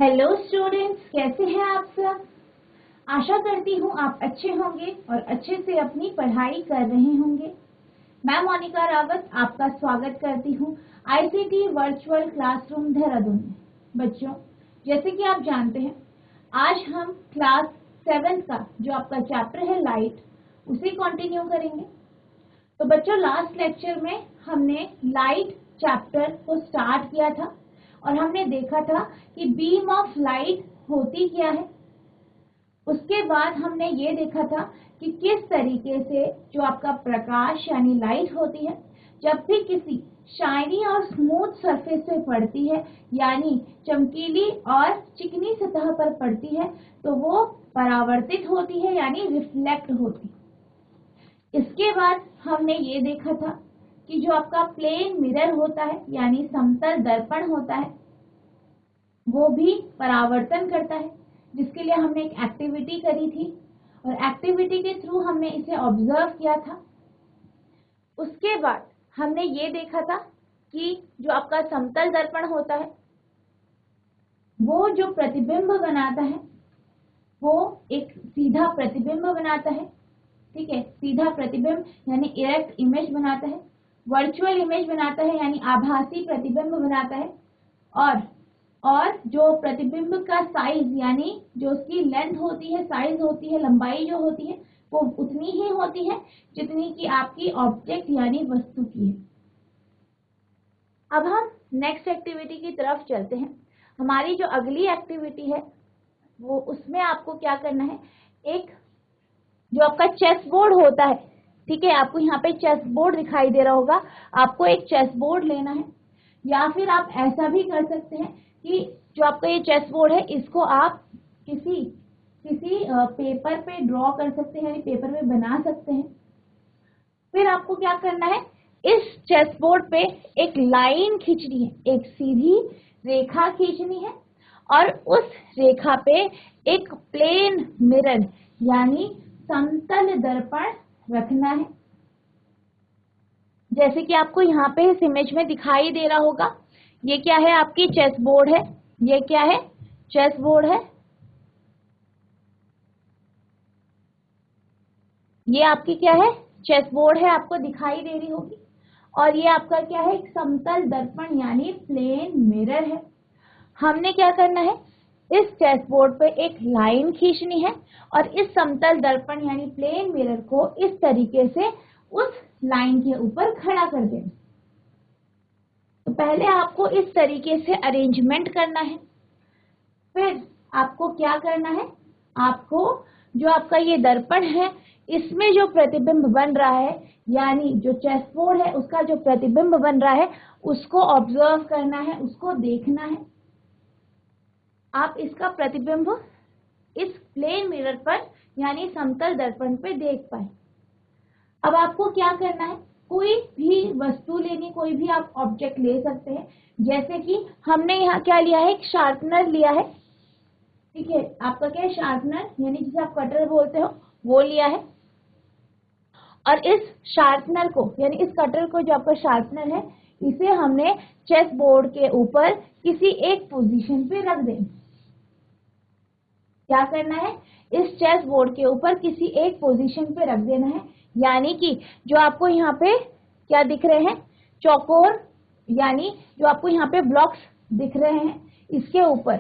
Hello students, कैसे हैं आप सब। आशा करती हूँ आप अच्छे होंगे और अच्छे से अपनी पढ़ाई कर रहे होंगे। मैं मोनिका रावत आपका स्वागत करती हूँ आईसीटी वर्चुअल क्लासरूम देहरादून में। बच्चों, जैसे कि आप जानते हैं, आज हम क्लास 7 का जो आपका चैप्टर है लाइट, उसे कंटिन्यू करेंगे। तो बच्चों, लास्ट लेक्चर में हमने लाइट चैप्टर को स्टार्ट किया था और हमने देखा था कि बीम ऑफ लाइट होती क्या है। उसके बाद हमने ये देखा था कि किस तरीके से जो आपका प्रकाश यानी लाइट होती है, जब भी किसी शाइनी और स्मूथ सरफेस पे पड़ती है यानी चमकीली और चिकनी सतह पर पड़ती है, तो वो परावर्तित होती है यानी रिफ्लेक्ट होती है। इसके बाद हमने ये देखा था कि जो आपका प्लेन मिरर होता है यानी समतल दर्पण होता है, वो भी परावर्तन करता है, जिसके लिए हमने एक एक्टिविटी करी थी और एक्टिविटी के थ्रू हमने इसे ऑब्जर्व किया था। उसके बाद हमने ये देखा था कि जो आपका समतल दर्पण होता है, वो जो प्रतिबिंब बनाता है वो एक सीधा प्रतिबिंब बनाता है। ठीक है, सीधा प्रतिबिंब यानी इरेक्ट इमेज बनाता है, वर्चुअल इमेज बनाता है यानी आभासी प्रतिबिंब बनाता है, और जो प्रतिबिंब का साइज यानी जो उसकी लेंथ होती है, साइज होती है, लंबाई जो होती है, वो उतनी ही होती है जितनी कि आपकी ऑब्जेक्ट यानी वस्तु की है। अब हम नेक्स्ट एक्टिविटी की तरफ चलते हैं। हमारी जो अगली एक्टिविटी है वो, उसमें आपको क्या करना है, एक जो आपका चेस बोर्ड होता है, ठीक है, आपको यहाँ पे चेस बोर्ड दिखाई दे रहा होगा, आपको एक चेस बोर्ड लेना है। या फिर आप ऐसा भी कर सकते हैं कि जो आपका ये चेस बोर्ड है, इसको आप किसी पेपर पे ड्रॉ कर सकते हैं यानी पेपर पे बना सकते हैं। फिर आपको क्या करना है, इस चेस बोर्ड पे एक लाइन खींचनी है, एक सीधी रेखा खींचनी है और उस रेखा पे एक प्लेन मिरर यानी समतल दर्पण रखना है, जैसे कि आपको यहाँ पे इस इमेज में दिखाई दे रहा होगा। ये क्या है, आपकी चेस बोर्ड है। ये क्या है, चेस बोर्ड है। ये आपकी क्या है, चेस बोर्ड है, आपको दिखाई दे रही होगी। और ये आपका क्या है, एक समतल दर्पण यानी प्लेन मिरर है। हमने क्या करना है, इस चेस बोर्ड पे एक लाइन खींचनी है और इस समतल दर्पण यानी प्लेन मिरर को इस तरीके से उस लाइन के ऊपर खड़ा कर देना। तो पहले आपको इस तरीके से अरेंजमेंट करना है। फिर आपको क्या करना है, आपको जो आपका ये दर्पण है, इसमें जो प्रतिबिंब बन रहा है यानी जो चेस बोर्ड है उसका जो प्रतिबिंब बन रहा है, उसको ऑब्जर्व करना है, उसको देखना है। आप इसका प्रतिबिंब इस प्लेन मिरर पर यानी समतल दर्पण पे देख पाए। अब आपको क्या करना है, कोई भी वस्तु लेनी, कोई भी आप ऑब्जेक्ट ले सकते हैं। जैसे कि हमने यहाँ क्या लिया है, एक शार्पनर लिया है। ठीक है, आपका क्या है, शार्पनर यानी जिसे आप कटर बोलते हो, वो लिया है। और इस शार्पनर को यानी इस कटर को, जो आपका शार्पनर है, इसे हमने चेस बोर्ड के ऊपर किसी एक पोजीशन पे रख देना। क्या करना है, इस चेस बोर्ड के ऊपर किसी एक पोजीशन पे रख देना है। यानी कि जो आपको यहाँ पे क्या दिख रहे हैं, चौकोर यानी जो आपको यहाँ पे ब्लॉक्स दिख रहे हैं, इसके ऊपर,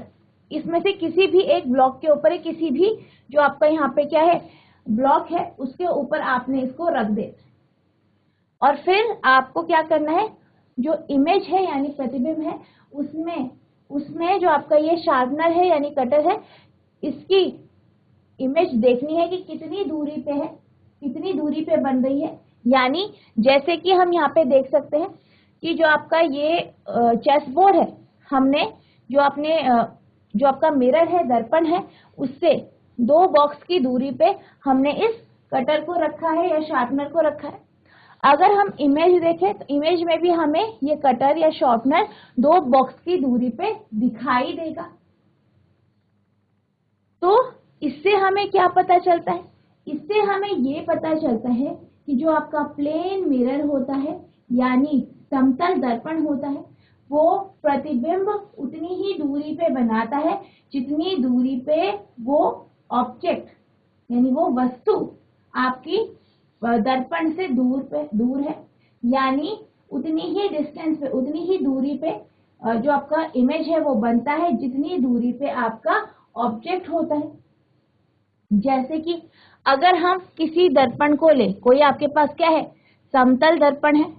इसमें से किसी भी एक ब्लॉक के ऊपर, किसी भी जो आपका यहाँ पे क्या है ब्लॉक है, उसके ऊपर आपने इसको रख देना। और फिर आपको क्या करना है, जो इमेज है यानी प्रतिबिंब है, उसमें जो आपका ये शार्पनर है यानी कटर है, इसकी इमेज देखनी है कि कितनी दूरी पे है, कितनी दूरी पे बन रही है। यानी जैसे कि हम यहाँ पे देख सकते हैं कि जो आपका ये चेस बोर्ड है, हमने जो आपका मिरर है, दर्पण है, उससे 2 बॉक्स की दूरी पे हमने इस कटर को रखा है या शार्पनर को रखा है। अगर हम इमेज देखें तो इमेज में भी हमें ये कटर या शार्पनर 2 बॉक्स की दूरी पे दिखाई देगा। तो इससे हमें क्या पता चलता है, इससे हमें ये पता चलता है कि जो आपका प्लेन मिरर होता है यानी समतल दर्पण होता है, वो प्रतिबिंब उतनी ही दूरी पे बनाता है जितनी दूरी पे वो ऑब्जेक्ट यानी वो वस्तु आपकी दर्पण से दूर है, यानी उतनी ही डिस्टेंस पे, उतनी ही दूरी पे जो आपका इमेज है वो बनता है जितनी दूरी पे आपका ऑब्जेक्ट होता है। जैसे कि अगर हम किसी दर्पण को ले, कोई आपके पास क्या है, समतल दर्पण है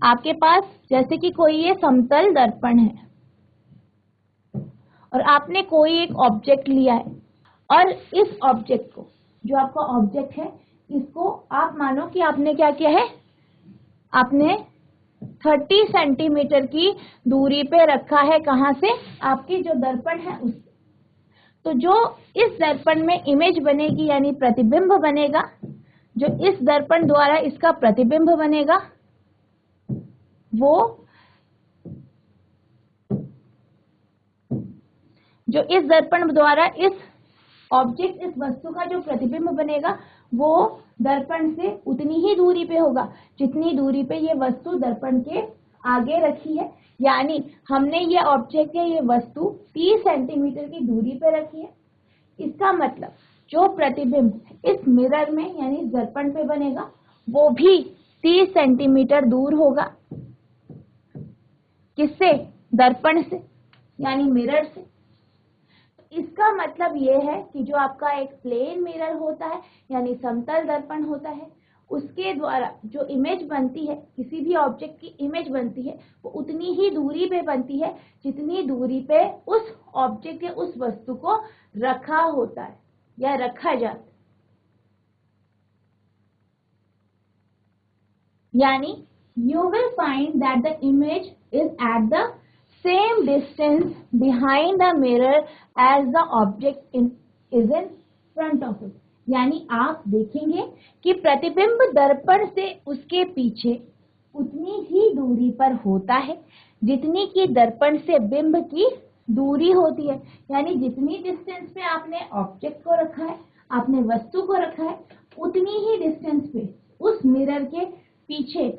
आपके पास, जैसे कि कोई ये समतल दर्पण है और आपने कोई एक ऑब्जेक्ट लिया है और इस ऑब्जेक्ट को, जो आपका ऑब्जेक्ट है, इसको आप मानो कि आपने क्या किया है, आपने 30 सेंटीमीटर की दूरी पे रखा है। कहां से? आपकी जो दर्पण है उससे। तो जो इस दर्पण में इमेज बनेगी यानी प्रतिबिंब बनेगा, जो इस दर्पण द्वारा इसका प्रतिबिंब बनेगा, वो जो इस दर्पण द्वारा इस ऑब्जेक्ट, इस वस्तु का जो प्रतिबिंब बनेगा वो दर्पण से उतनी ही दूरी पे होगा जितनी दूरी पे ये वस्तु दर्पण के आगे रखी है। यानी हमने ये ऑब्जेक्ट है, ये वस्तु 30 सेंटीमीटर की दूरी पे रखी है। इसका मतलब जो प्रतिबिंब इस मिरर में यानी दर्पण पे बनेगा वो भी 30 सेंटीमीटर दूर होगा। किससे? दर्पण से यानी मिरर से। इसका मतलब ये है कि जो आपका एक प्लेन मिरर होता है यानी समतल दर्पण होता है, उसके द्वारा जो इमेज बनती है, किसी भी ऑब्जेक्ट की इमेज बनती है, वो उतनी ही दूरी पे बनती है जितनी दूरी पे उस ऑब्जेक्ट या उस वस्तु को रखा होता है या रखा जाता है। यानी you will find that the image is at the same distance behind the mirror as the object is in front of it। यानी आप देखेंगे कि प्रतिबिंब दर्पण से उसके पीछे उतनी ही दूरी पर होता है जितनी की दर्पण से बिंब की दूरी होती है। यानी जितनी डिस्टेंस पे आपने ऑब्जेक्ट को रखा है, आपने वस्तु को रखा है, उतनी ही डिस्टेंस पे उस मिरर के पीछे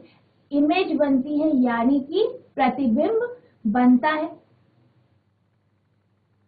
इमेज बनती है यानी कि प्रतिबिंब बनता है।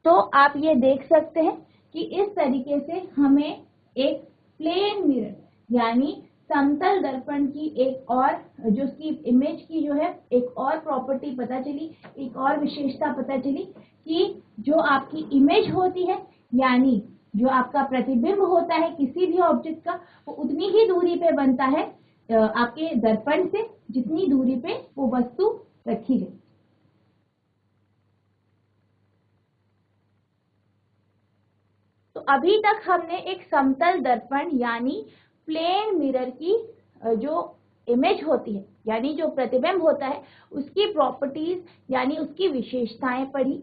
तो आप ये देख सकते हैं कि इस तरीके से हमें एक प्लेन मिरर यानी समतल दर्पण की एक और, जो उसकी इमेज की जो है एक और प्रॉपर्टी पता चली, एक और विशेषता पता चली कि जो आपकी इमेज होती है यानी जो आपका प्रतिबिंब होता है किसी भी ऑब्जेक्ट का, वो उतनी ही दूरी पे बनता है आपके दर्पण से जितनी दूरी पे वो वस्तु रखी गई। तो अभी तक हमने एक समतल दर्पण यानी प्लेन मिरर की जो इमेज होती है यानी जो प्रतिबिंब होता है उसकी प्रॉपर्टीज यानी उसकी विशेषताएं पढ़ी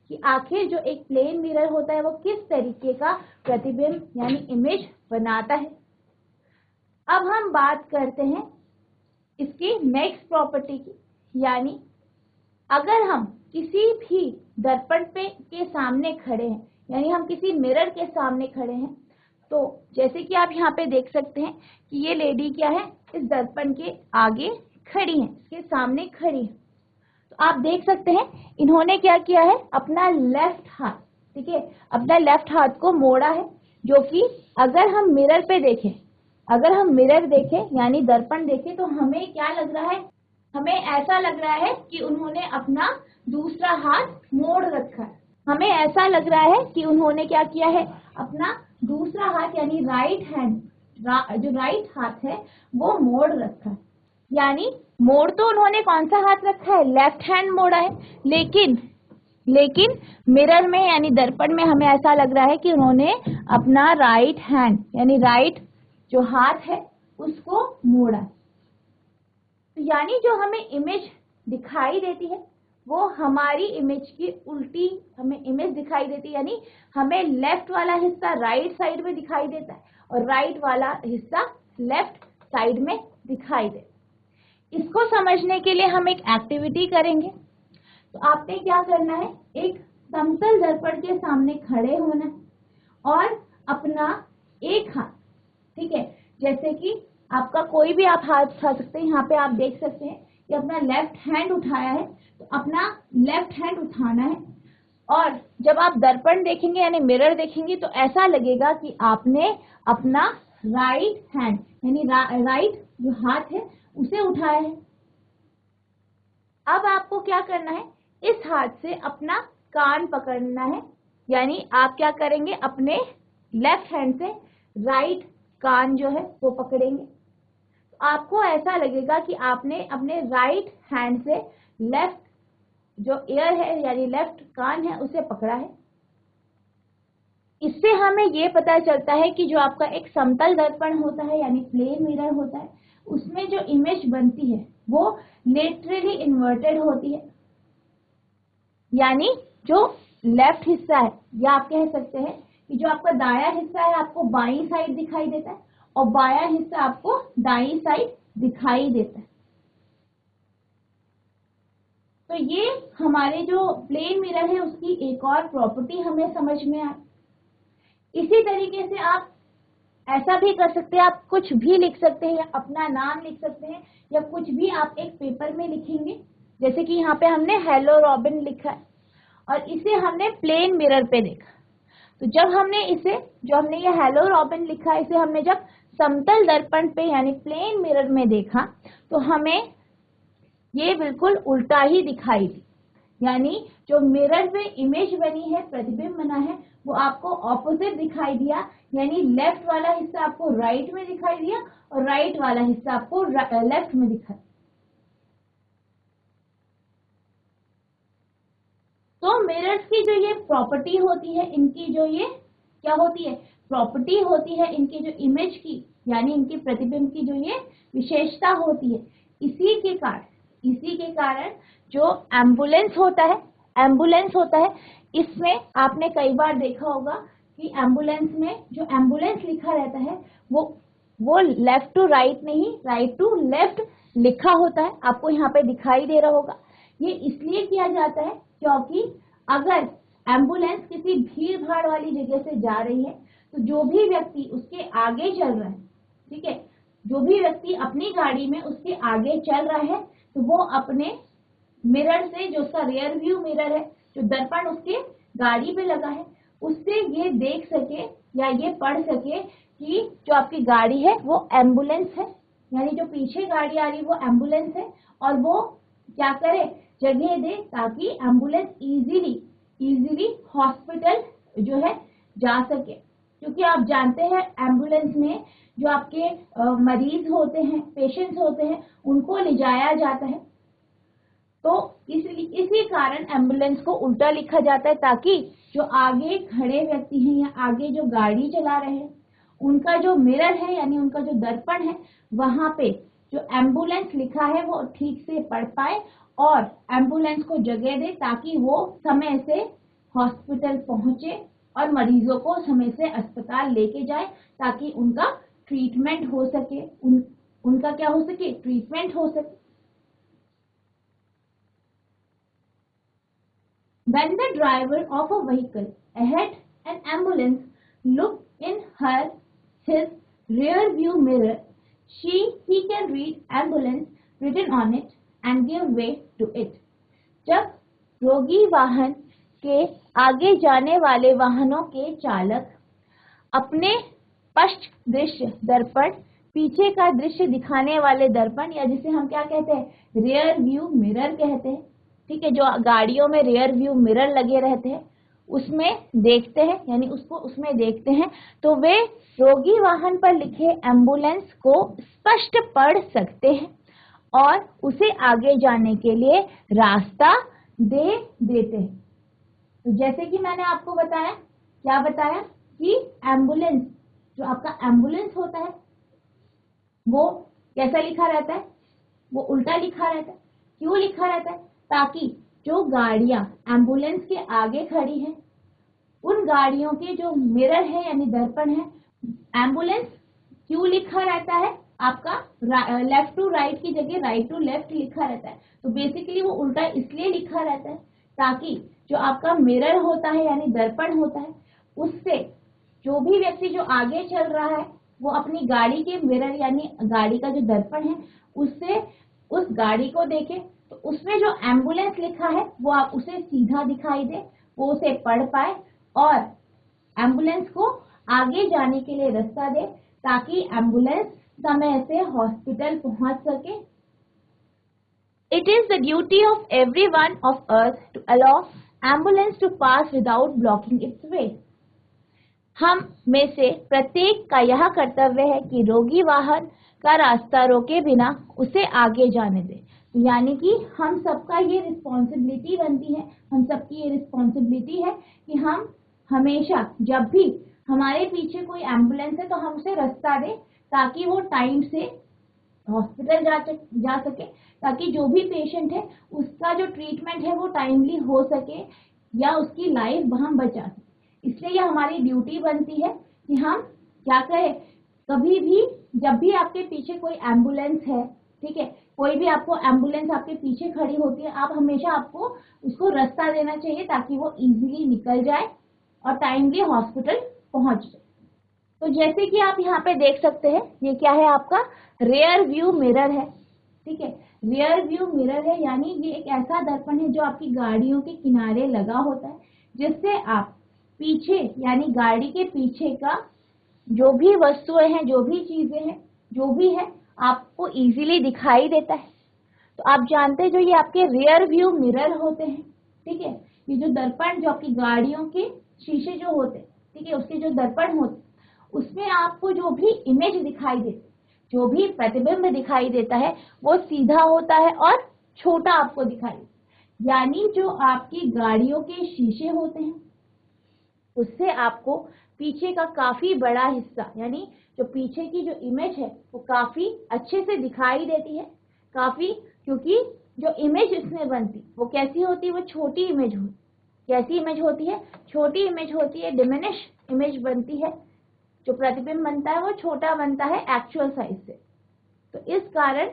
कि आखिर जो एक प्लेन मिरर होता है वो किस तरीके का प्रतिबिंब यानी इमेज बनाता है। अब हम बात करते हैं इसकी नेक्स्ट प्रॉपर्टी की, यानी अगर हम किसी भी दर्पण के सामने खड़े हैं यानी हम किसी मिरर के सामने खड़े हैं, तो जैसे कि आप यहाँ पे देख सकते हैं कि ये लेडी क्या है, इस दर्पण के आगे खड़ी है, इसके सामने खड़ी है। तो आप देख सकते हैं इन्होंने क्या किया है, अपना लेफ्ट हाथ, ठीक है, अपना लेफ्ट हाथ को मोड़ा है, जो कि अगर हम मिरर पे देखें, अगर हम मिरर देखें यानी दर्पण देखें तो हमें क्या लग रहा है, हमें ऐसा लग रहा है कि उन्होंने अपना दूसरा हाथ मोड़ रखा है। हमें ऐसा लग रहा है कि उन्होंने क्या किया है, अपना दूसरा हाथ यानी राइट हैंड, जो राइट हाथ है वो मोड़ रखा है। यानी मोड़ तो उन्होंने कौन सा हाथ रखा है, लेफ्ट हैंड मोड़ा है, लेकिन मिरर में यानी दर्पण में हमें ऐसा लग रहा है कि उन्होंने अपना राइट हैंड यानी राइट जो हाथ है उसको मोड़ा। तो यानी जो हमें इमेज दिखाई देती है वो हमारी इमेज की उल्टी हमें इमेज दिखाई देती है, यानी हमें लेफ्ट वाला हिस्सा राइट साइड में दिखाई देता है और राइट वाला हिस्सा लेफ्ट साइड में दिखाई देता है। इसको समझने के लिए हम एक एक्टिविटी करेंगे। तो आपने क्या करना है, एक समतल दर्पण के सामने खड़े होना है और अपना एक हाथ, ठीक है, जैसे कि आपका कोई भी आप हाथ उठा सकते हैं, यहाँ पे आप देख सकते हैं कि अपना लेफ्ट हैंड उठाया है, तो अपना लेफ्ट हैंड उठाना है। और जब आप दर्पण देखेंगे यानी मिरर देखेंगे तो ऐसा लगेगा कि आपने अपना राइट हैंड यानी राइट जो हाथ है उसे उठाया है। अब आपको क्या करना है, इस हाथ से अपना कान पकड़ना है, यानी आप क्या करेंगे, अपने लेफ्ट हैंड से राइट कान जो है वो पकड़ेंगे। तो आपको ऐसा लगेगा कि आपने अपने राइट हैंड से लेफ्ट जो ईयर है यानी लेफ्ट कान है उसे पकड़ा है। इससे हमें ये पता चलता है कि जो आपका एक समतल दर्पण होता है यानी प्लेन मिरर होता है, उसमें जो इमेज बनती है वो लेटरली इन्वर्टेड होती है, यानी जो लेफ्ट हिस्सा है, या आप कह सकते हैं कि जो आपका दायां हिस्सा है आपको बाईं साइड दिखाई देता है और बायां हिस्सा आपको दाईं साइड दिखाई देता है। तो ये हमारे जो प्लेन मिरर है उसकी एक और प्रॉपर्टी हमें समझ में आए। इसी तरीके से आप ऐसा भी कर सकते हैं, आप कुछ भी लिख सकते हैं, अपना नाम लिख सकते हैं या कुछ भी आप एक पेपर में लिखेंगे। जैसे कि यहाँ पे हमने हेलो रॉबिन लिखा है और इसे हमने प्लेन मिरर पे देखा। तो जब हमने इसे जो हमने ये हेलो रॉबिन लिखा है इसे हमने जब समतल दर्पण पे यानी प्लेन मिरर में देखा तो हमें ये बिल्कुल उल्टा ही दिखाई दी, यानी जो मिरर पे इमेज बनी है, प्रतिबिंब बना है, वो आपको ऑपोजिट दिखाई दिया, यानी लेफ्ट वाला हिस्सा आपको राइट में दिखाई दिया और राइट वाला हिस्सा आपको लेफ्ट में दिखाई। तो मिरर्स की जो ये प्रॉपर्टी होती है, इनकी जो ये क्या होती है, प्रॉपर्टी होती है इनकी जो इमेज की यानी इनकी प्रतिबिंब की जो ये विशेषता होती है, इसी के कारण जो एम्बुलेंस होता है, इसमें आपने कई बार देखा होगा कि एम्बुलेंस में जो एम्बुलेंस लिखा रहता है वो लेफ्ट टू राइट नहीं, राइट टू लेफ्ट लिखा होता है। आपको यहाँ पे दिखाई दे रहा होगा। ये इसलिए किया जाता है क्योंकि अगर एम्बुलेंस किसी भीड़ भाड़ वाली जगह से जा रही है तो जो भी व्यक्ति उसके आगे चल रहा है, ठीक है, जो भी व्यक्ति अपनी गाड़ी में उसके आगे चल रहा है तो वो अपने मिरर से, जो उसका रियर व्यू मिरर है, जो दर्पण उसके गाड़ी पे लगा है, उससे ये देख सके या ये पढ़ सके कि जो आपकी गाड़ी है वो एम्बुलेंस है, यानी जो पीछे गाड़ी आ रही है वो एम्बुलेंस है, और वो क्या करे, जगह दे ताकि एम्बुलेंस इजीली हॉस्पिटल जो है जा सके। क्योंकि आप जानते हैं एम्बुलेंस में जो आपके मरीज होते हैं, पेशेंट्स होते हैं, उनको ले जाया जाता है। तो इसी कारण एम्बुलेंस को उल्टा लिखा जाता है ताकि जो आगे खड़े व्यक्ति हैं या आगे जो गाड़ी चला रहे हैं उनका जो मिरर है यानी उनका जो दर्पण है वहां पे जो एम्बुलेंस लिखा है वो ठीक से पढ़ पाए और एम्बुलेंस को जगह दे ताकि वो समय से हॉस्पिटल पहुंचे और मरीजों को समय से अस्पताल लेके जाए ताकि उनका ट्रीटमेंट हो सके, उनका क्या हो सके, ट्रीटमेंट हो सके। When the driver of a vehicle ahead an ambulance look in his rear view mirror, he can read ambulance written on it and give way to it. जब रोगी वाहन के आगे जाने वाले वाहनों के चालक अपने पश्च दृश्य दर्पण, पीछे का दृश्य दिखाने वाले दर्पण या जिसे हम क्या कहते हैं, रियर व्यू मिरर कहते हैं, ठीक है, जो गाड़ियों में रियर व्यू मिरर लगे रहते हैं उसमें देखते हैं, यानी उसमें देखते हैं तो वे रोगी वाहन पर लिखे एम्बुलेंस को स्पष्ट पढ़ सकते हैं और उसे आगे जाने के लिए रास्ता दे देते हैं। तो जैसे कि मैंने आपको बताया, क्या बताया कि एम्बुलेंस, जो आपका एम्बुलेंस होता है वो कैसा लिखा रहता है, वो उल्टा लिखा रहता है। क्यों लिखा रहता है, ताकि जो गाड़ियां एम्बुलेंस के आगे खड़ी हैं उन गाड़ियों के जो मिरर है यानी दर्पण है, एम्बुलेंस क्यों लिखा रहता है आपका लेफ्ट टू राइट की जगह राइट टू लेफ्ट लिखा रहता है। तो बेसिकली वो उल्टा इसलिए लिखा रहता है ताकि जो आपका मिरर होता है यानी दर्पण होता है उससे जो भी व्यक्ति जो आगे चल रहा है वो अपनी गाड़ी के मिरर यानी गाड़ी का जो दर्पण है उससे उस गाड़ी को देखें तो उसमें जो एम्बुलेंस लिखा है वो आप उसे सीधा दिखाई दे, वो उसे पढ़ पाए और एम्बुलेंस को आगे जाने के लिए रास्ता दे ताकि एम्बुलेंस समय से हॉस्पिटल पहुंच सके। It is the duty of every one of us to allow ambulance to pass without blocking its way. हम में से प्रत्येक का यह कर्तव्य है कि रोगी वाहन का रास्ता रोके बिना उसे आगे जाने दे। यानी कि हम सबका ये रिस्पॉन्सिबिलिटी बनती है, हम सबकी ये रिस्पॉन्सिबिलिटी है कि हम हमेशा जब भी हमारे पीछे कोई एम्बुलेंस है तो हम उसे रास्ता दें ताकि वो टाइम से हॉस्पिटल जा सके, ताकि जो भी पेशेंट है उसका जो ट्रीटमेंट है वो टाइमली हो सके या उसकी लाइफ हम बचा सके। इसलिए यह हमारी ड्यूटी बनती है कि हम क्या करें, कभी भी जब भी आपके पीछे कोई एम्बुलेंस है, ठीक है, कोई भी आपको एम्बुलेंस आपके पीछे खड़ी होती है, आप हमेशा आपको उसको रास्ता देना चाहिए ताकि वो इजीली निकल जाए और टाइमली हॉस्पिटल पहुंच जाए। तो जैसे कि आप यहाँ पे देख सकते हैं, ये क्या है, आपका रेयर व्यू मिरर है, ठीक है। रेयर व्यू मिरर है यानी ये एक ऐसा दर्पण है जो आपकी गाड़ियों के किनारे लगा होता है, जिससे आप पीछे यानी गाड़ी के पीछे का जो भी वस्तुएं हैं, जो भी चीजें हैं, जो भी है आपको इजीली दिखाई देता है। तो आप जानते हैं जो ये आपके रियर व्यू मिरर होते हैं, ठीक है, ये जो दर्पण जो आपकी गाड़ियों के शीशे जो होते हैं, ठीक है, उसके जो दर्पण होते उसमें आपको जो भी इमेज दिखाई देती, जो भी प्रतिबिंब दिखाई देता है वो सीधा होता है और छोटा आपको दिखाई देता। यानी जो आपकी गाड़ियों के शीशे होते हैं उससे आपको पीछे का काफी बड़ा हिस्सा यानी जो पीछे की जो इमेज है वो काफी अच्छे से दिखाई देती है, काफी, क्योंकि जो इमेज इसमें बनती वो कैसी होती है, वो छोटी इमेज होती। कैसी इमेज होती है, छोटी इमेज होती है, डिमिनिश इमेज बनती है, जो प्रतिबिंब बनता है वो छोटा बनता है एक्चुअल साइज से। तो इस कारण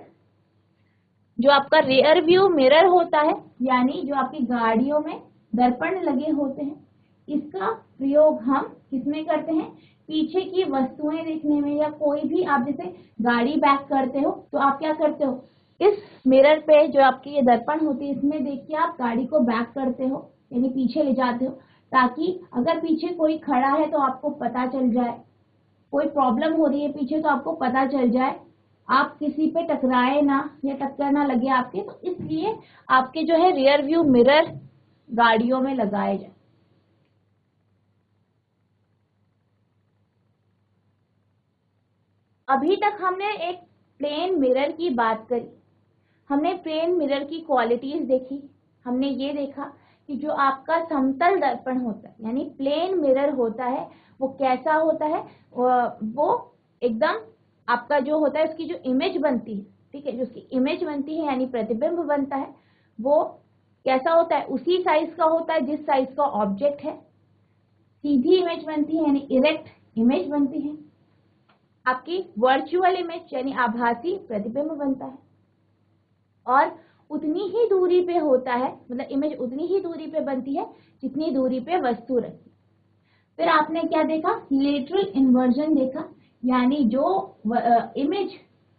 जो आपका रियर व्यू मिरर होता है यानी जो आपकी गाड़ियों में दर्पण लगे होते हैं, इसका प्रयोग हम किसमें करते हैं, पीछे की वस्तुएं देखने में, या कोई भी आप जैसे गाड़ी बैक करते हो तो आप क्या करते हो, इस मिरर पे जो आपकी ये दर्पण होती है इसमें देख के आप गाड़ी को बैक करते हो यानी पीछे ले जाते हो, ताकि अगर पीछे कोई खड़ा है तो आपको पता चल जाए, कोई प्रॉब्लम हो रही है पीछे तो आपको पता चल जाए, आप किसी पे टकराए ना या टक्कर ना लगे आपके। तो इसलिए आपके जो है रियर व्यू मिरर गाड़ियों में लगाए जाए। अभी तक हमने एक प्लेन मिरर की बात करी, हमने प्लेन मिरर की क्वालिटीज देखी, हमने ये देखा कि जो आपका समतल दर्पण होता है यानी प्लेन मिरर होता है वो कैसा होता है, वो एकदम आपका जो होता है उसकी जो इमेज बनती है, ठीक है, जो उसकी इमेज बनती है यानी प्रतिबिंब बनता है वो कैसा होता है, उसी साइज का होता है जिस साइज का ऑब्जेक्ट है। सीधी इमेज बनती है यानी इरेक्ट इमेज बनती है। आपकी वर्चुअल इमेज यानी आभासी प्रतिबिंब बनता है और उतनी ही दूरी पे होता है, मतलब इमेज उतनी ही दूरी पे बनती है जितनी दूरी पे वस्तु रहती है। फिर आपने क्या देखा, लेटरल इन्वर्जन देखा, यानी जो इमेज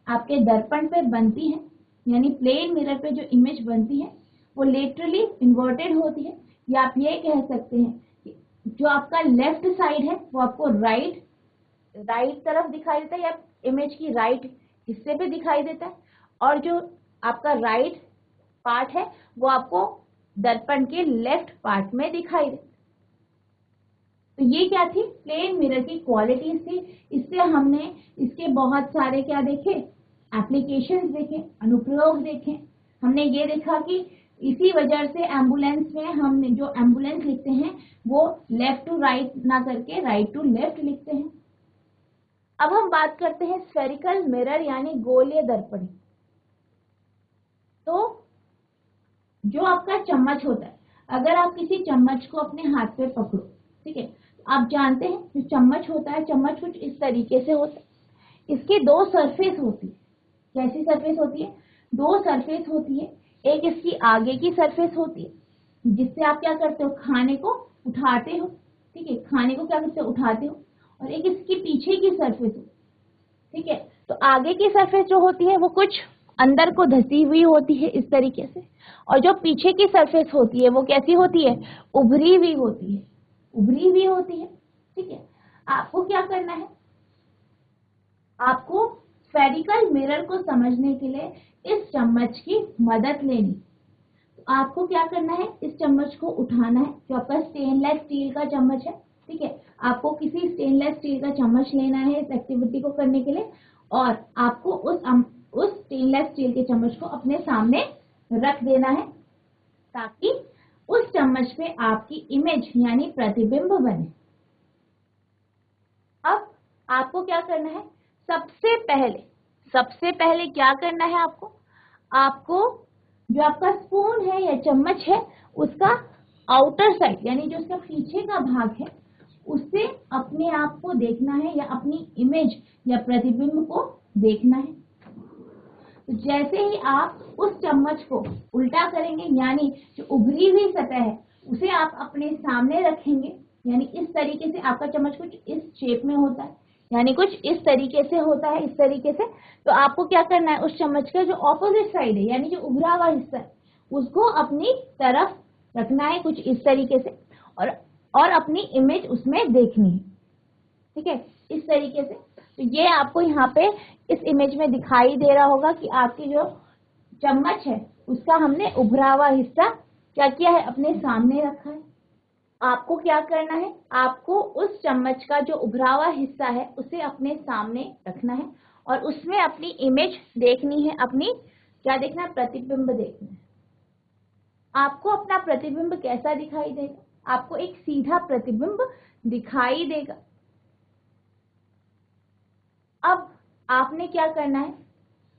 आपके दर्पण पे बनती है यानी प्लेन मिरर पे जो इमेज बनती है वो लेटरली इन्वर्टेड होती है, या आप ये कह सकते हैं कि जो आपका लेफ्ट साइड है वो आपको राइट तरफ दिखाई देता है या इमेज की राइट हिस्से पे दिखाई देता है, और जो आपका राइट पार्ट है वो आपको दर्पण के लेफ्ट पार्ट में दिखाई देता है। तो ये क्या थी, प्लेन मिरर की क्वालिटीज थी। इससे हमने इसके बहुत सारे क्या देखे, एप्लीकेशंस देखे, अनुप्रयोग देखे। हमने ये देखा कि इसी वजह से एम्बुलेंस में हम जो एम्बुलेंस लिखते हैं वो लेफ्ट टू राइट ना करके राइट टू लेफ्ट लिखते हैं। अब हम बात करते हैं स्फेरिकल मिरर यानी गोलीय दर्पण। तो जो आपका चम्मच होता है, अगर आप किसी चम्मच को अपने हाथ पे पकड़ो, ठीक है, आप जानते हैं जो चम्मच होता है, चम्मच कुछ इस तरीके से होता है, इसके दो सरफेस होती है। कैसी सरफेस होती है, दो सरफेस होती है। एक इसकी आगे की सरफेस होती है जिससे आप क्या करते हो, खाने को उठाते हो, ठीक है, खाने को क्या करते हो, उठाते हो, और एक इसकी पीछे की सरफेस हो, ठीक है। तो आगे की सरफेस जो होती है वो कुछ अंदर को धसी हुई होती है इस तरीके से, और जो पीछे की सरफेस होती है वो कैसी होती है, उभरी हुई होती है, उभरी हुई होती है। ठीक है, आपको क्या करना है, आपको स्फेरिकल मिरर को समझने के लिए इस चम्मच की मदद लेनी। तो आपको क्या करना है, इस चम्मच को उठाना है, जो आपका स्टेनलेस स्टील का चम्मच है। ठीक है, आपको किसी स्टेनलेस स्टील का चम्मच लेना है इस एक्टिविटी को करने के लिए, और आपको उस स्टेनलेस स्टील के चम्मच को अपने सामने रख देना है, ताकि उस चम्मच पे आपकी इमेज यानी प्रतिबिंब बने। अब आपको क्या करना है, सबसे पहले क्या करना है आपको जो आपका स्पून है या चम्मच है उसका आउटर साइड यानी जो उसका पीछे का भाग है उससे अपने आप को देखना है या अपनी इमेज या प्रतिबिंब को देखना है। तो जैसे ही आप उस चम्मच को उल्टा करेंगे यानी जो उभरी हुई सतह है उसे आप अपने सामने रखेंगे, यानी इस तरीके से आपका चम्मच कुछ इस शेप में होता है, यानी कुछ इस तरीके से होता है, इस तरीके से। तो आपको क्या करना है, उस चम्मच का जो ऑपोजिट साइड है यानी जो उभरा हुआ हिस्सा है उसको अपनी तरफ रखना है कुछ इस तरीके से, और अपनी इमेज उसमें देखनी है। ठीक है, इस तरीके से। तो ये आपको यहाँ पे इस इमेज में दिखाई दे रहा होगा कि आपकी जो चम्मच है उसका हमने उभरा हुआ हिस्सा क्या किया है, अपने सामने रखा है। आपको क्या करना है, आपको उस चम्मच का जो उभरा हुआ हिस्सा है उसे अपने सामने रखना है और उसमें अपनी इमेज देखनी है, अपनी क्या देखना है, प्रतिबिंब देखना है। आपको अपना प्रतिबिंब कैसा दिखाई देगा, आपको एक सीधा प्रतिबिंब दिखाई देगा। अब आपने क्या करना है,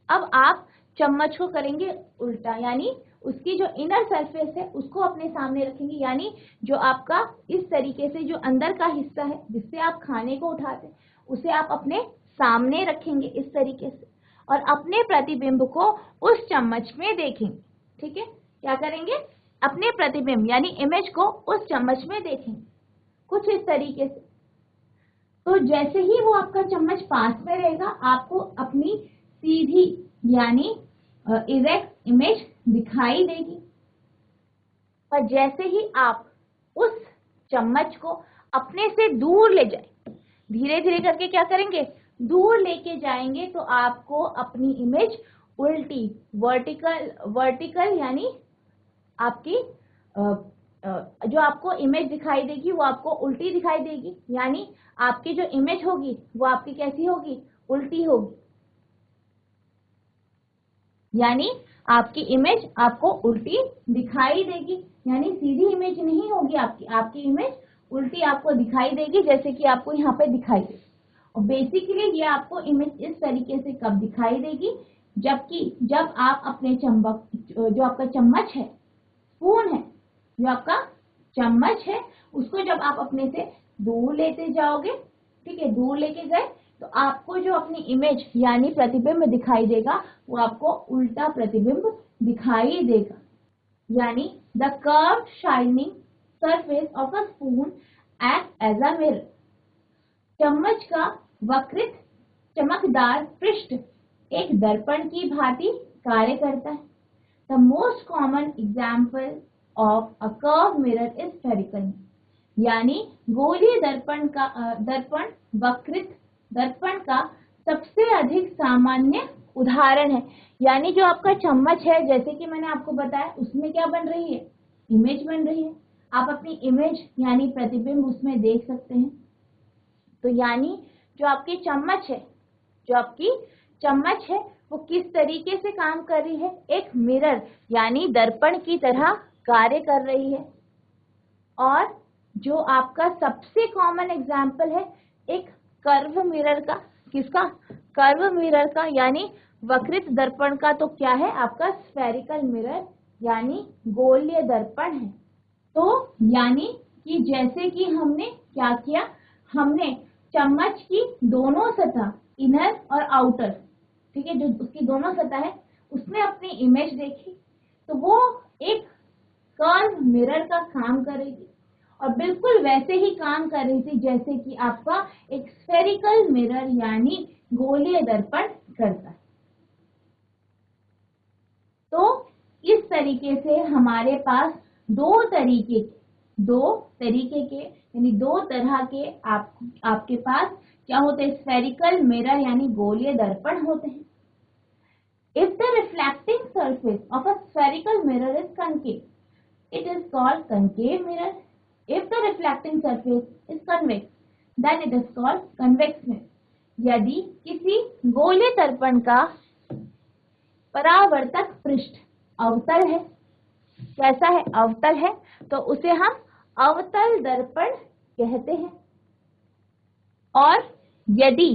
अब आप चम्मच को करेंगे उल्टा, यानी उसकी जो इनर सरफेस है उसको अपने सामने रखेंगे, यानी जो आपका इस तरीके से जो अंदर का हिस्सा है जिससे आप खाने को उठाते हैं उसे आप अपने सामने रखेंगे इस तरीके से, और अपने प्रतिबिंब को उस चम्मच में देखेंगे। ठीक है, क्या करेंगे, अपने प्रतिबिंब यानी इमेज को उस चम्मच में देखेंगे कुछ इस तरीके से। तो जैसे ही वो आपका चम्मच पास में रहेगा आपको अपनी सीधी यानी इरेक्ट इमेज दिखाई देगी, पर जैसे ही आप उस चम्मच को अपने से दूर ले जाए, धीरे धीरे करके क्या करेंगे, दूर लेके जाएंगे, तो आपको अपनी इमेज उल्टी वर्टिकल यानी आपकी जो आपको इमेज दिखाई देगी वो आपको उल्टी दिखाई देगी, यानी आपकी जो इमेज होगी वो आपकी कैसी होगी, उल्टी होगी, यानी आपकी इमेज आपको उल्टी दिखाई देगी, यानी सीधी इमेज नहीं होगी आपकी इमेज उल्टी आपको दिखाई देगी, जैसे कि आपको यहाँ पे दिखाई देगी। और बेसिकली ये आपको इमेज इस तरीके से कब दिखाई देगी, जब आप अपने जो आपका चम्मच है, स्पून है, जो आपका चम्मच है उसको जब आप अपने से दूर लेते जाओगे, ठीक है, दूर लेके गए तो आपको जो अपनी इमेज यानी प्रतिबिंब दिखाई देगा वो आपको उल्टा प्रतिबिंब दिखाई देगा, यानी the curve shining surface of a spoon act as a mirror. चम्मच का वक्रित चमकदार पृष्ठ एक दर्पण की भांति कार्य करता है। The most common example of a curve mirror is spherical, यानी गोलीय दर्पण वक्रित दर्पण का सबसे अधिक सामान्य उदाहरण है। यानी जो आपका चम्मच है, जैसे कि मैंने आपको बताया, उसमें क्या बन रही है, इमेज बन रही है, आप अपनी इमेज यानी प्रतिबिंब उसमें देख सकते हैं। तो यानी जो आपकी चम्मच है वो किस तरीके से काम कर रही है, एक मिरर यानी दर्पण की तरह कार्य कर रही है। और जो आपका सबसे कॉमन एग्जाम्पल है एक कर्व मिरर का, किसका, कर्व मिरर का, यानी वक्रित दर्पण का, तो क्या है आपका स्फेरिकल मिरर यानी गोलीय दर्पण है। तो यानी कि जैसे कि हमने क्या किया, हमने चम्मच की दोनों सतह, इनर और आउटर, ठीक है, जो उसकी दोनों सतह है उसमें अपनी इमेज देखी, तो वो एक कर्व मिरर का काम कर रही थी, और बिल्कुल वैसे ही काम कर रही थी जैसे कि आपका एक स्फेरिकल मिरर यानी गोलीय दर्पण करता है। तो इस तरीके से हमारे पास दो तरीके के यानी दो तरह के आपके पास क्या होते हैं, स्फेरिकल मिरर यानी गोलीय दर्पण होते हैं। If the reflecting surface of a spherical mirror is concave, it is called concave mirror. If the reflecting surface is convex, then it is called convex mirror. यदि किसी गोलीय दर्पण का परावर्तक पृष्ठ अवतल है, कैसा है, अवतल है, तो उसे हम अवतल दर्पण कहते हैं। और यदि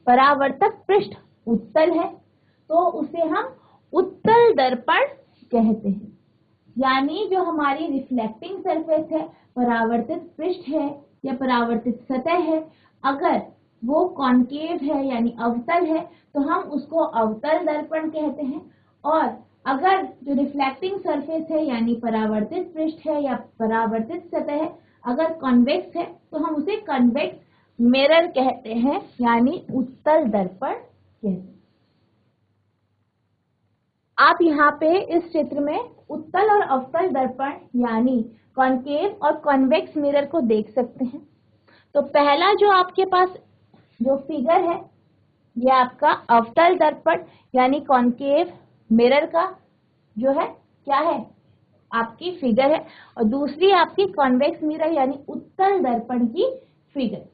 परावर्तक पृष्ठ उत्तल है तो उसे हम उत्तल दर्पण कहते हैं। यानी जो हमारी रिफ्लेक्टिंग सरफेस है, परावर्तित पृष्ठ है या परावर्तित सतह है, अगर वो कॉन्केव है यानी अवतल है तो हम उसको अवतल दर्पण कहते हैं। और अगर जो रिफ्लेक्टिंग सरफेस है यानी परावर्तित पृष्ठ है या परावर्तित सतह है, अगर कॉन्वेक्स है तो हम उसे कन्वेक्स मिरर कहते हैं यानी उत्तल दर्पण कहते हैं। आप यहाँ पे इस चित्र में उत्तल और अवतल दर्पण यानी कॉन्केव और कॉन्वेक्स मिरर को देख सकते हैं। तो पहला जो आपके पास जो फिगर है ये आपका अवतल दर्पण यानी कॉन्केव मिरर का जो है क्या है, आपकी फिगर है, और दूसरी आपकी कॉन्वेक्स मिरर यानी उत्तल दर्पण की फिगर।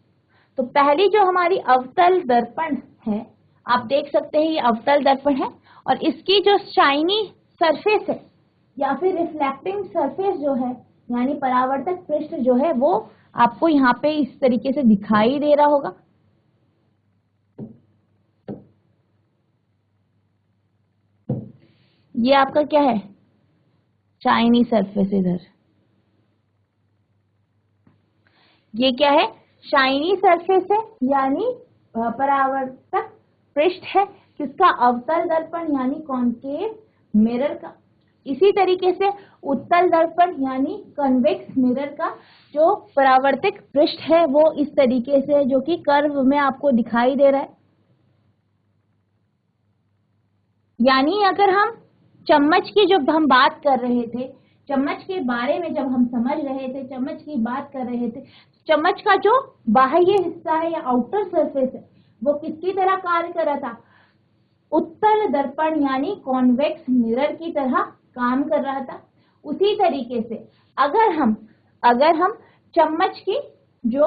तो पहली जो हमारी अवतल दर्पण है, आप देख सकते हैं ये अवतल दर्पण है और इसकी जो शाइनी सरफेस है या फिर रिफ्लेक्टिंग सरफेस जो है यानी परावर्तक पृष्ठ जो है वो आपको यहाँ पे इस तरीके से दिखाई दे रहा होगा। ये आपका क्या है, शाइनी सरफेस। इधर ये क्या है, शाइनी सरफेस है यानी परावर्तक पृष्ठ है किसका, अवतल दर्पण यानी कॉन्केव मिरर का। इसी तरीके से उत्तल दर्पण यानी कन्वेक्स मिरर का जो परावर्तक पृष्ठ है वो इस तरीके से जो कि कर्व में आपको दिखाई दे रहा है। यानी अगर हम चम्मच की जब हम बात कर रहे थे, चम्मच के बारे में जब हम समझ रहे थे, चम्मच की बात कर रहे थे, चम्मच का जो बाह्य हिस्सा है या आउटर सरफेस है वो किसकी तरह कार्य कर रहा था, उत्तल दर्पण यानी कॉन्वेक्स मिरर की तरह काम कर रहा था। उसी तरीके से अगर हम चम्मच की जो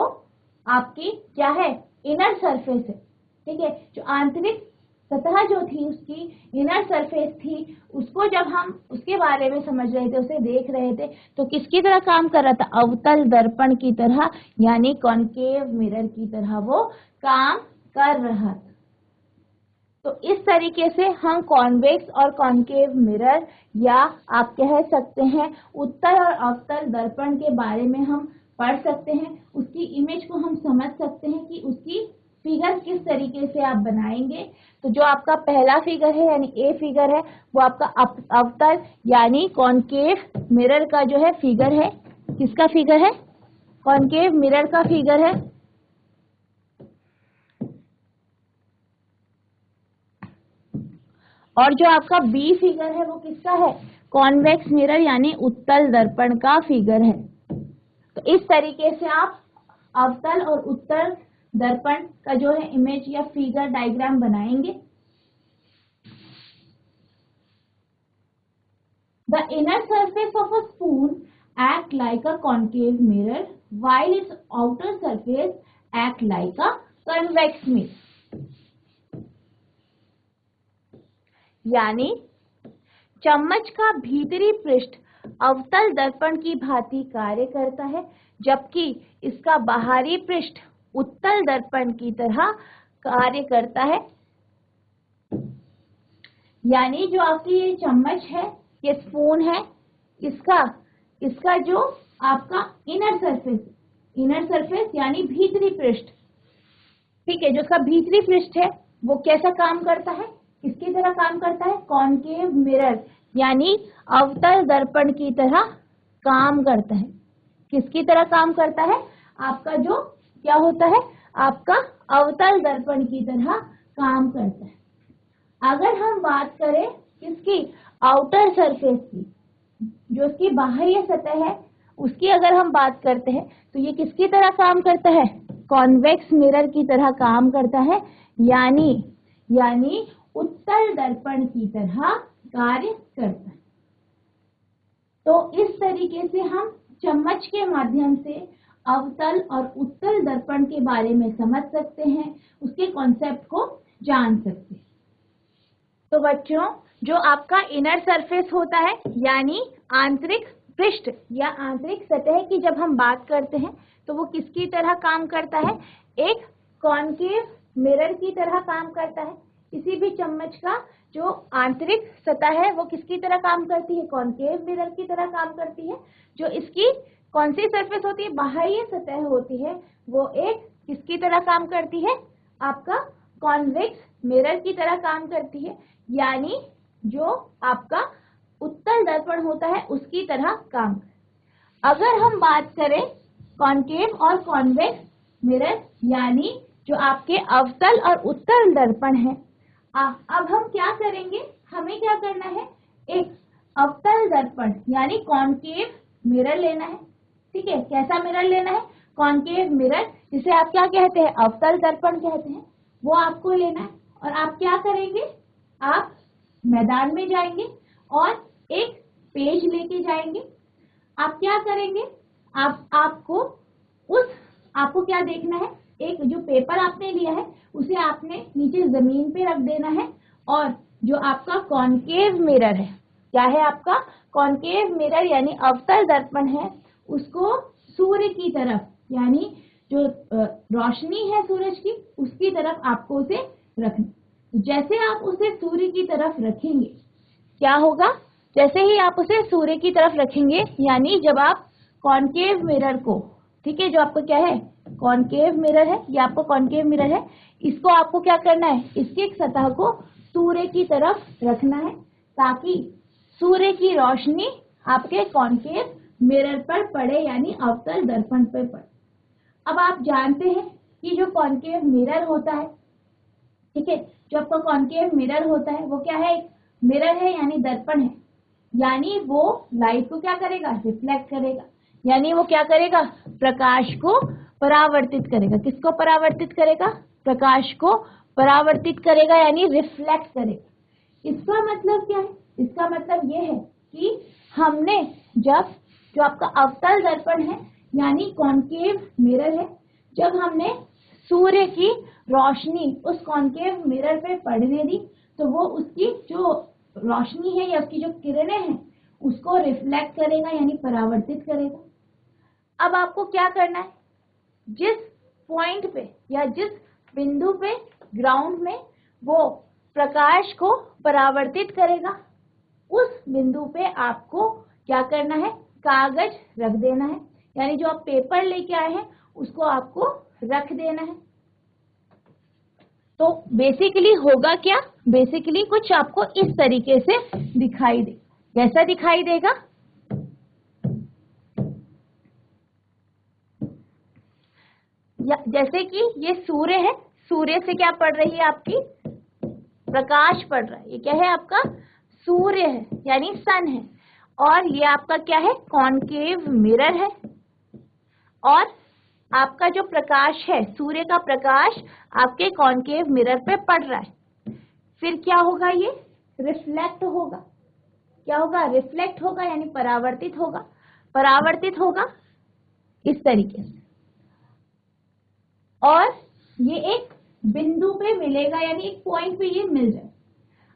आपकी क्या है, इनर सरफेस है, ठीक है, जो आंतरिक सतह जो थी उसकी इनर सरफेस थी, उसको जब हम उसके बारे में समझ रहे थे, उसे देख रहे थे, तो किसकी तरह काम कर रहा था, अवतल दर्पण की तरह यानी कॉन्केव मिरर की तरह वो काम कर रहा था। तो इस तरीके से हम कॉन्वेक्स और कॉन्केव मिरर या आप कह सकते हैं उत्तल और अवतल दर्पण के बारे में हम पढ़ सकते हैं। उसकी इमेज को हम समझ सकते हैं कि उसकी फिगर किस तरीके से आप बनाएंगे। तो जो आपका पहला फिगर है यानी ए फिगर है वो आपका अवतल यानी कॉन्केव मिरर का जो है फिगर है। किसका फिगर है, कॉन्केव मिरर का फिगर है। और जो आपका बी फिगर है वो किसका है, कॉन्वेक्स मिरर यानी उत्तल दर्पण का फिगर है। तो इस तरीके से आप अवतल और उत्तल दर्पण का जो है इमेज या फिगर डायग्राम बनाएंगे। The inner surface of a spoon act like a concave mirror while its outer surface act like a convex mirror. यानी चम्मच का भीतरी पृष्ठ अवतल दर्पण की भांति कार्य करता है जबकि इसका बाहरी पृष्ठ उत्तल दर्पण की तरह कार्य करता है। यानी जो आपकी ये चम्मच है, ये स्पून है, इसका जो आपका इनर सरफेस यानी भीतरी पृष्ठ, ठीक है, जो इसका भीतरी पृष्ठ है वो कैसा काम करता है, किसकी तरह काम करता है, कॉन्केव मिरर यानी अवतल दर्पण की तरह काम करता है। किसकी तरह काम करता है, आपका जो क्या होता है, आपका अवतल दर्पण की तरह काम करता है। अगर हम बात करें किसकी, आउटर सरफेस की, जो उसकी बाहरी सतह है, उसकी अगर हम बात करते हैं तो ये किसकी तरह काम करता है? कॉन्वेक्स मिरर की तरह काम करता है, यानी उत्तल दर्पण की तरह कार्य करता है। तो इस तरीके से हम चम्मच के माध्यम से अवतल और उत्तल दर्पण के बारे में समझ सकते हैं, उसके कॉन्सेप्ट को जान सकते हैं। तो बच्चों, जो आपका इनर सरफेस होता है यानी आंतरिक पृष्ठ या आंतरिक सतह की जब हम बात करते हैं तो वो किसकी तरह काम करता है? एक कॉन्केव मिरर की तरह काम करता है। किसी भी चम्मच का जो आंतरिक सतह है वो किसकी तरह काम करती है? कॉन्केव मिरर की तरह काम करती है। जो इसकी कौन सी सरफेस होती है? बाह्य सतह होती है, वो एक किसकी तरह काम करती है? आपका कॉन्वेक्स मिरर की तरह काम करती है, यानी जो आपका उत्तल दर्पण होता है उसकी तरह काम। अगर हम बात करें कॉन्केव और कॉन्वेक्स मिरर यानी जो आपके अवतल और उत्तल दर्पण है, अब हम क्या करेंगे? हमें क्या करना है? एक अवतल दर्पण यानी कॉन्केव मिरर लेना है। ठीक है, कैसा मिरर लेना है? कॉन्केव मिरर, जिसे आप क्या कहते हैं? अवतल दर्पण कहते हैं। वो आपको लेना है और आप क्या करेंगे? आप मैदान में जाएंगे और एक पेज लेके जाएंगे। आप क्या करेंगे? आपको क्या देखना है? एक जो पेपर आपने लिया है उसे आपने नीचे जमीन पे रख देना है और जो आपका कॉन्केव मिरर है, क्या है आपका? कॉन्केव मिरर यानी अवतल दर्पण है, उसको सूर्य की तरफ यानी जो रोशनी है सूरज की उसकी तरफ आपको उसे रखना। जैसे आप उसे सूर्य की तरफ रखेंगे, क्या होगा? जैसे ही आप उसे सूर्य की तरफ रखेंगे, यानी जब आप कॉन्केव मिरर को, ठीक है, जो आपको क्या है? कॉन्केव मिरर है, ये आपको कॉन्केव मिरर है, इसको आपको क्या करना है? इसकी एक सतह को सूर्य की तरफ रखना है ताकि सूर्य की रोशनी आपके कॉन्केव मिरर पर पड़े, यानी अवतल दर्पण पर पड़े। अब आप जानते हैं कि जो कॉन्केव मिरर होता है, ठीक है, जो आपका कॉन्केव मिरर होता है वो क्या है? एक मिरर है यानी दर्पण है, यानी वो लाइट को क्या करेगा? रिफ्लेक्ट करेगा, यानी वो क्या करेगा? प्रकाश को परावर्तित करेगा। किसको परावर्तित करेगा? प्रकाश को परावर्तित करेगा यानी रिफ्लेक्ट करेगा। इसका मतलब क्या है? इसका मतलब ये है कि हमने जब जो आपका अवतल दर्पण है यानी कॉन्केव मिरर है, जब हमने सूर्य की रोशनी उस कॉन्केव मिरर पे पड़ने दी तो वो उसकी जो रोशनी है या उसकी जो किरणें हैं उसको रिफ्लेक्ट करेगा यानी परावर्तित करेगा। अब आपको क्या करना है? जिस पॉइंट पे या जिस बिंदु पे ग्राउंड में वो प्रकाश को परावर्तित करेगा, उस बिंदु पे आपको क्या करना है? कागज रख देना है, यानी जो आप पेपर लेके आए हैं उसको आपको रख देना है। तो बेसिकली होगा क्या? बेसिकली कुछ आपको इस तरीके से दिखाई दे। कैसा दिखाई देगा? जैसे कि ये सूर्य है, सूर्य से क्या पड़ रही है? आपकी प्रकाश पड़ रहा है। ये क्या है? आपका सूर्य है यानी सन है, और ये आपका क्या है? कॉन्केव मिरर है, और आपका जो प्रकाश है, सूर्य का प्रकाश आपके कॉन्केव मिरर पे पड़ रहा है। फिर क्या होगा? ये रिफ्लेक्ट होगा। क्या होगा? रिफ्लेक्ट होगा यानी परावर्तित होगा। परावर्तित होगा इस तरीके से, और ये एक बिंदु पे मिलेगा यानी एक पॉइंट पे ये मिल जाए।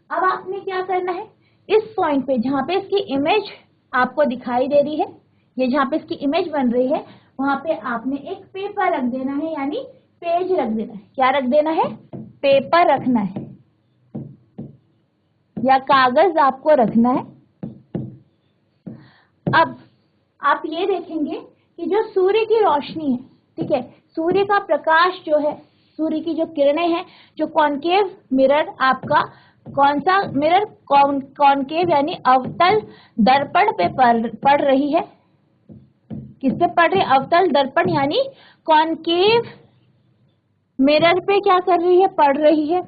अब आपने क्या करना है? इस पॉइंट पे जहां पे इसकी इमेज आपको दिखाई दे रही है, ये जहां पे इसकी इमेज बन रही है, वहां पे आपने एक पेपर रख देना है यानी पेज रख देना है। क्या रख देना है? पेपर रखना है या कागज आपको रखना है। अब आप ये देखेंगे कि जो सूर्य की रोशनी है, ठीक है, सूर्य का प्रकाश जो है, सूर्य की जो किरणें हैं, जो कॉन्केव मिरर आपका, कौन सा मिरर? कॉन्केव यानी अवतल दर्पण पे पड़ रही है। किस पे पड़ रही है? अवतल दर्पण यानी कॉन्केव मिरर पे क्या कर रही है? पड़ रही है।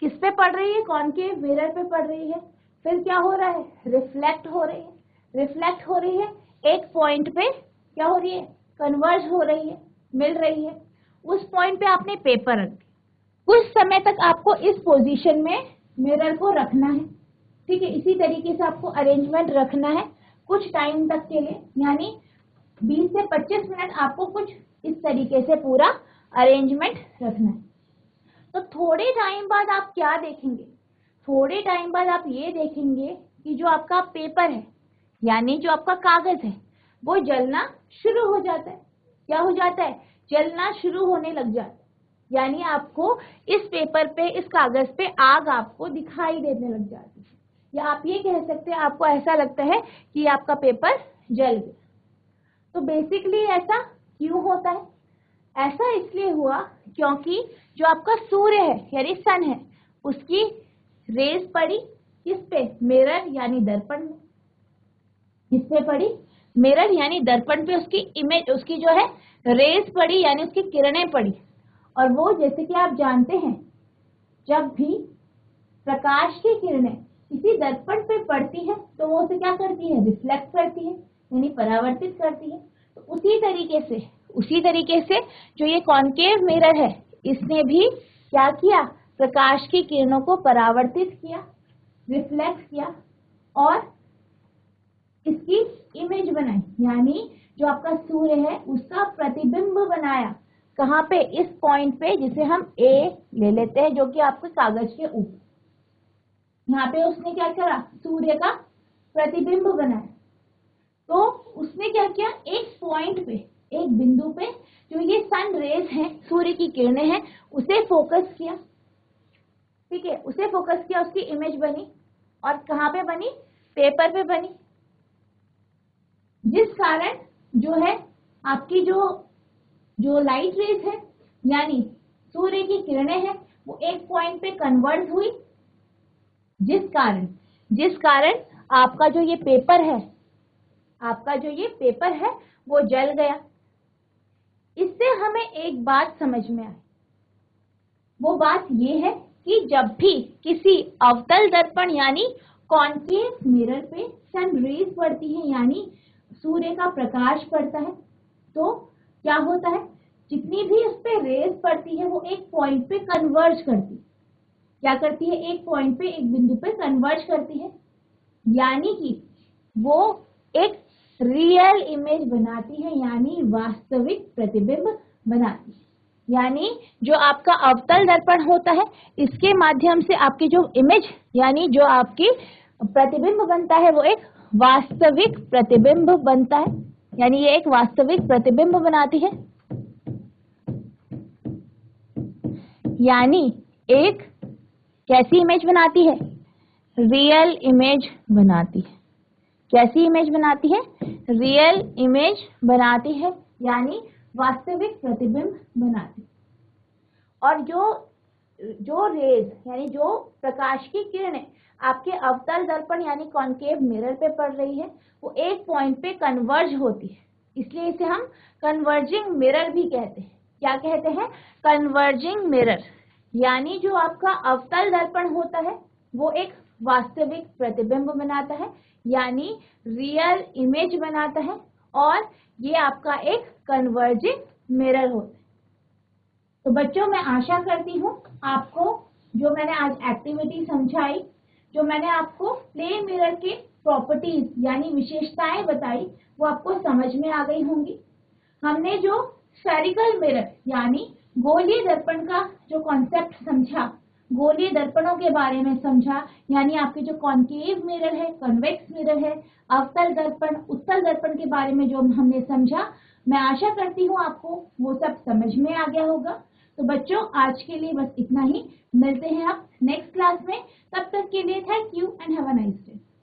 किस पे पड़ रही है, कॉनकेव मिरर पे पड़ रही है। फिर क्या हो रहा है, रिफ्लेक्ट हो रही है, रिफ्लेक्ट हो रही है, एक पॉइंट पे क्या हो रही है, कन्वर्ज हो रही है, मिल रही है। उस पॉइंट पे आपने पेपर रख दिया, कुछ समय तक आपको इस पोजीशन में मिरर को रखना है, ठीक है। इसी तरीके से आपको अरेंजमेंट रखना है कुछ टाइम तक के लिए, यानी 20 से 25 मिनट आपको कुछ इस तरीके से पूरा अरेंजमेंट रखना है। तो थोड़े टाइम बाद आप क्या देखेंगे, थोड़े टाइम बाद आप ये देखेंगे कि जो आपका पेपर है यानी जो आपका कागज है वो जलना शुरू हो जाता है। क्या हो जाता है, जलना शुरू होने लग जाता है, यानी आपको इस पेपर पे, इस कागज पे आग आपको दिखाई देने लग जाती है, या आप ये कह सकते हैं आपको ऐसा लगता है कि आपका पेपर जल गया। तो बेसिकली ऐसा क्यों होता है, ऐसा इसलिए हुआ क्योंकि जो आपका सूर्य है यानी सन है, उसकी रेज पड़ी किस पे, मिरर यानी दर्पण में। किस पे पड़ी, मिरर यानी दर्पण पे उसकी इमेज, उसकी जो है रेज पड़ी यानी उसकी किरणें पड़ी। और वो जैसे कि आप जानते हैं जब भी प्रकाश की किरणें किसी दर्पण पे पड़ती है तो वो उसे क्या करती है, रिफ्लेक्ट करती है यानी परावर्तित करती है। तो उसी तरीके से जो ये कॉनकेव मिरर है इसने भी क्या किया, प्रकाश की किरणों को परावर्तित किया, रिफ्लेक्ट किया और इसकी इमेज बनाई, यानी जो आपका सूर्य है उसका प्रतिबिंब बनाया। कहाँ पे, इस पॉइंट पे जिसे हम ए ले लेते हैं जो कि आपके कागज के ऊपर, यहाँ पे उसने क्या करा, सूर्य का प्रतिबिंब बनाया। तो उसने क्या किया, एक पॉइंट पे, एक बिंदु पे जो ये सन रेज है, सूर्य की किरणें हैं, उसे फोकस किया, ठीक है, उसे फोकस किया, उसकी इमेज बनी। और कहाँ पे बनी, पेपर पे बनी, जिस कारण जो है आपकी जो लाइट रेज है यानी सूर्य की किरणें हैं वो एक पॉइंट पे कन्वर्ज हुई, जिस कारण आपका जो ये पेपर है, आपका जो ये पेपर है वो जल गया। इससे हमें एक बात समझ में आई, वो बात ये है कि जब भी किसी अवतल दर्पण यानी कॉनकेव मिरर पे सन रेज पड़ती है यानी सूर्य का प्रकाश पड़ता है, तो क्या होता है, जितनी भी उस पे रेज पड़ती है वो एक पॉइंट पे कन्वर्ज करती है। क्या करती है, एक पॉइंट पे, एक बिंदु पे कन्वर्ज करती है, यानी कि वो एक रियल इमेज बनाती है यानी वास्तविक प्रतिबिंब बनाती है। यानी जो आपका अवतल दर्पण होता है इसके माध्यम से आपकी जो इमेज यानी जो आपकी प्रतिबिंब बनता है वो एक वास्तविक प्रतिबिंब बनता है, यानी ये एक वास्तविक प्रतिबिंब बनाती है, यानी एक कैसी इमेज बनाती है, रियल इमेज बनाती है। कैसी इमेज बनाती है, रियल इमेज बनाती है यानी वास्तविक प्रतिबिंब बनाती है। और जो रेज यानी जो प्रकाश की किरणें आपके अवतल दर्पण यानी कॉनकेव मिरर पे पड़ रही है वो एक पॉइंट पे कन्वर्ज होती है, इसलिए इसे हम कन्वर्जिंग मिरर भी कहते हैं। क्या कहते हैं, कन्वर्जिंग मिरर। यानी जो आपका अवतल दर्पण होता है वो एक वास्तविक प्रतिबिंब बनाता है यानी रियल इमेज बनाता है, और ये आपका एक कन्वर्जिंग मिरर होता है। तो बच्चों मैं आशा करती हूँ आपको जो मैंने आज एक्टिविटी समझाई, जो मैंने आपको प्ले मिरर के प्रॉपर्टीज यानी विशेषताएं बताई वो आपको समझ में आ गई होंगी। हमने जो स्फेरिकल मिरर यानी गोलीय दर्पण का जो कॉन्सेप्ट समझा, गोलीय दर्पणों के बारे में समझा, यानी आपके जो कॉनकेव मिरर है, कन्वेक्स मिरर है, अवतल दर्पण, उत्तल दर्पण के बारे में जो हमने समझा, मैं आशा करती हूँ आपको वो सब समझ में आ गया होगा। तो बच्चों आज के लिए बस इतना ही, मिलते हैं आप नेक्स्ट क्लास में, तब तक के लिए thank you and have a nice day.